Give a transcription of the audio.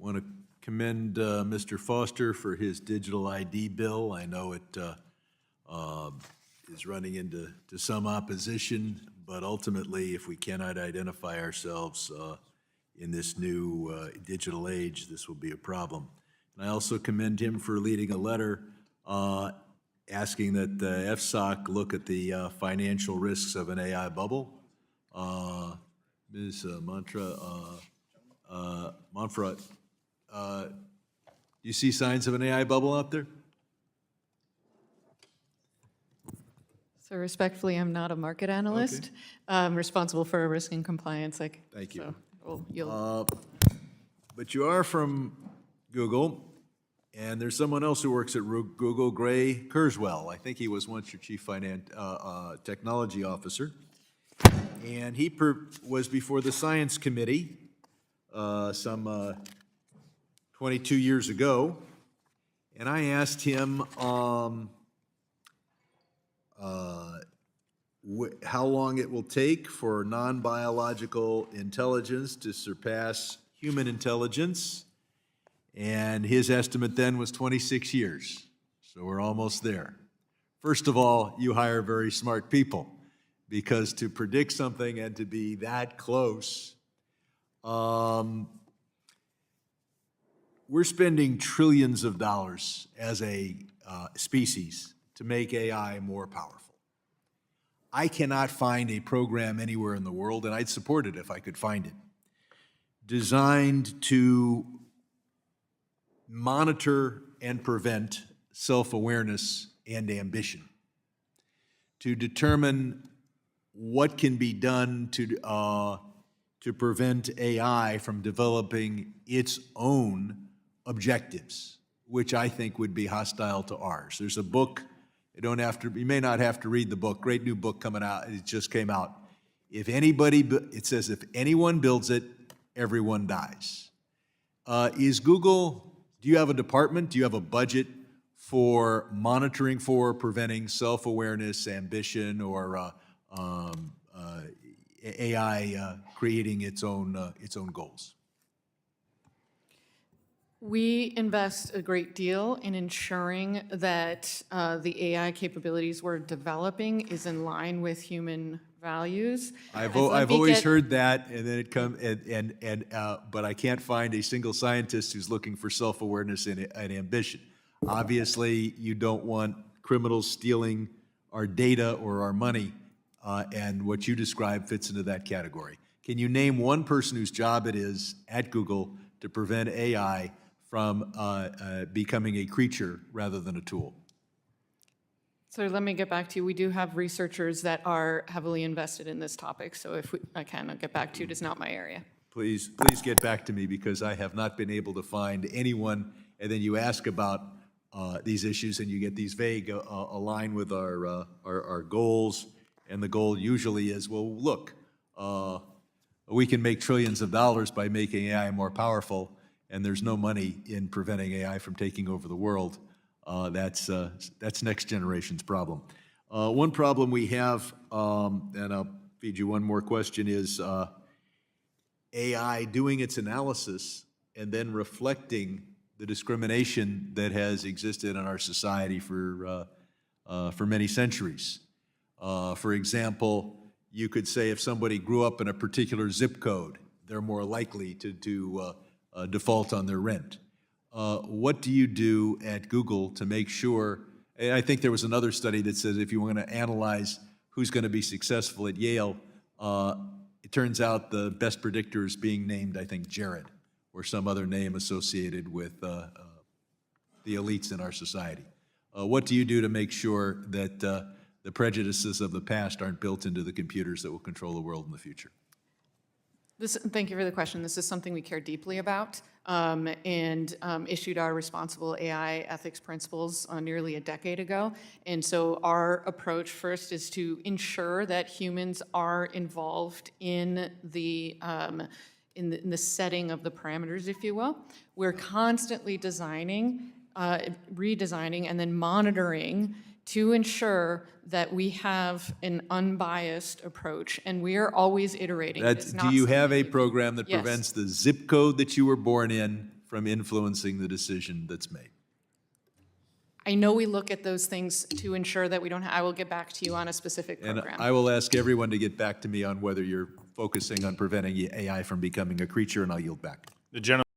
Want to commend Mr. Foster for his digital ID bill. I know it is running into some opposition, but ultimately, if we cannot identify ourselves in this new digital age, this will be a problem. And I also commend him for leading a letter asking that the FSOC look at the financial risks of an AI bubble. Ms. Monfort, do you see signs of an AI bubble out there? So respectfully, I'm not a market analyst. Okay. I'm responsible for risk and compliance. Thank you. So But you are from Google, and there's someone else who works at Google, Gray Kurzweil. I think he was once your chief technology officer. And he was before the science committee some 22 years ago. And I asked him how long it will take for non-biological intelligence to surpass human intelligence. And his estimate then was 26 years. So we're almost there. First of all, you hire very smart people, because to predict something and to be that close, we're spending trillions of dollars as a species to make AI more powerful. I cannot find a program anywhere in the world, and I'd support it if I could find it, designed to monitor and prevent self-awareness and ambition, to determine what can be done to prevent AI from developing its own objectives, which I think would be hostile to ours. There's a book, you may not have to read the book, great new book coming out, it just came out. It says if anyone builds it, everyone dies. Do you have a department, do you have a budget for monitoring for preventing self-awareness, ambition, or AI creating its own goals? we invest a great deal in ensuring that the AI capabilities we're developing is in line with human values. I've always heard that, and then it comes but I can't find a single scientist who's looking for self-awareness and ambition. Obviously, you don't want criminals stealing our data or our money, and what you described fits into that category. Can you name one person whose job it is at Google to prevent AI from becoming a creature rather than a tool? So let me get back to you. We do have researchers that are heavily invested in this topic, so if I can get back to you, it is not my area. Please get back to me, because I have not been able to find anyone, and then you ask about these issues and you get these vague align with our goals, and the goal usually is, well, look, we can make trillions of dollars by making AI more powerful, and there's no money in preventing AI from taking over the world. That's next generation's problem. One problem we have, and I'll feed you one more question, is AI doing its analysis and then reflecting the discrimination that has existed in our society for many centuries. For example, you could say if somebody grew up in a particular zip code, they're more likely to default on their rent. What do you do at Google to make sure, and I think there was another study that says if you want to analyze who's going to be successful at Yale, it turns out the best predictor is being named, I think, Jared, or some other name associated with the elites in our society. What do you do to make sure that the prejudices of the past aren't built into the computers that will control the world in the future? Thank you for the question. This is something we care deeply about, and issued our responsible AI ethics principles nearly a decade ago. And so our approach first is to ensure that humans are involved in the setting of the parameters, if you will. We're constantly designing, redesigning, and then monitoring to ensure that we have an unbiased approach, and we are always iterating. Do you have a program that prevents the zip code that you were born in from influencing the decision that's made. I know we look at those things to ensure that we don't, I will get back to you on a specific And program. I will ask everyone to get back to me on whether you're focusing on preventing AI from becoming a creature, and I'll yield back. The gentleman